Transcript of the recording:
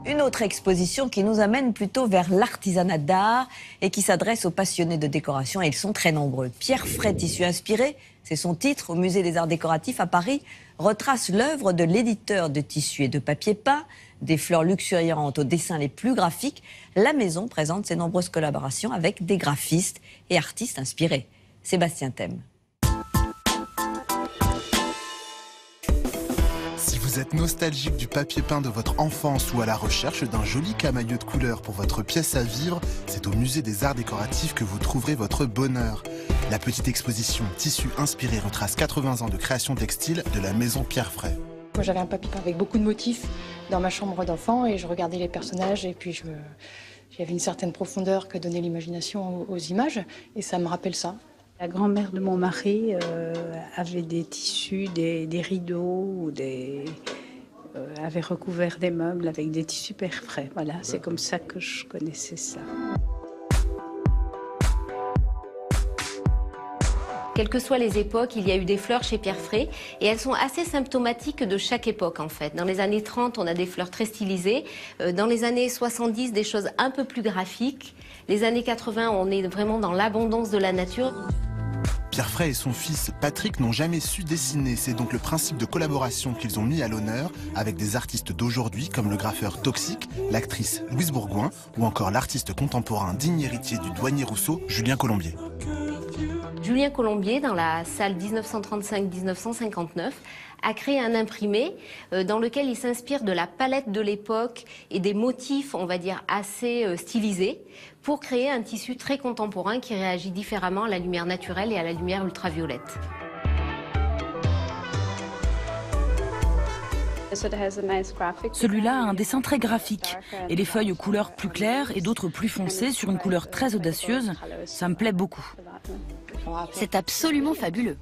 Une autre exposition qui nous amène plutôt vers l'artisanat d'art et qui s'adresse aux passionnés de décoration, et ils sont très nombreux. Pierre Fray, tissu inspiré, c'est son titre, au Musée des Arts Décoratifs à Paris, retrace l'œuvre de l'éditeur de tissus et de papier peint, des fleurs luxuriantes aux dessins les plus graphiques. La maison présente ses nombreuses collaborations avec des graphistes et artistes inspirés. Sébastien Thème. Si vous êtes nostalgique du papier peint de votre enfance ou à la recherche d'un joli camailleux de couleurs pour votre pièce à vivre, c'est au Musée des Arts Décoratifs que vous trouverez votre bonheur. La petite exposition Tissus inspirés retrace 80 ans de création textile de la maison Pierre Fray. Moi j'avais un papier peint avec beaucoup de motifs dans ma chambre d'enfant et je regardais les personnages et puis j'avais une certaine profondeur que donnait l'imagination aux images et ça me rappelle ça. La grand-mère de mon mari avait des tissus, des rideaux, ou avait recouvert des meubles avec des tissus Pierre Fray. Voilà, c'est comme ça que je connaissais ça. Quelles que soient les époques, il y a eu des fleurs chez Pierre Fray et elles sont assez symptomatiques de chaque époque en fait. Dans les années 30, on a des fleurs très stylisées. Dans les années 70, des choses un peu plus graphiques. Les années 80, on est vraiment dans l'abondance de la nature. Pierre Fray et son fils Patrick n'ont jamais su dessiner. C'est donc le principe de collaboration qu'ils ont mis à l'honneur avec des artistes d'aujourd'hui comme le graffeur Toxique, l'actrice Louise Bourgoin ou encore l'artiste contemporain digne héritier du douanier Rousseau, Julien Colombier. Julien Colombier, dans la salle 1935-1959, a créé un imprimé dans lequel il s'inspire de la palette de l'époque et des motifs, on va dire, assez stylisés pour créer un tissu très contemporain qui réagit différemment à la lumière naturelle et à la lumière ultraviolette. Celui-là a un dessin très graphique et les feuilles aux couleurs plus claires et d'autres plus foncées sur une couleur très audacieuse. Ça me plaît beaucoup. C'est absolument fabuleux.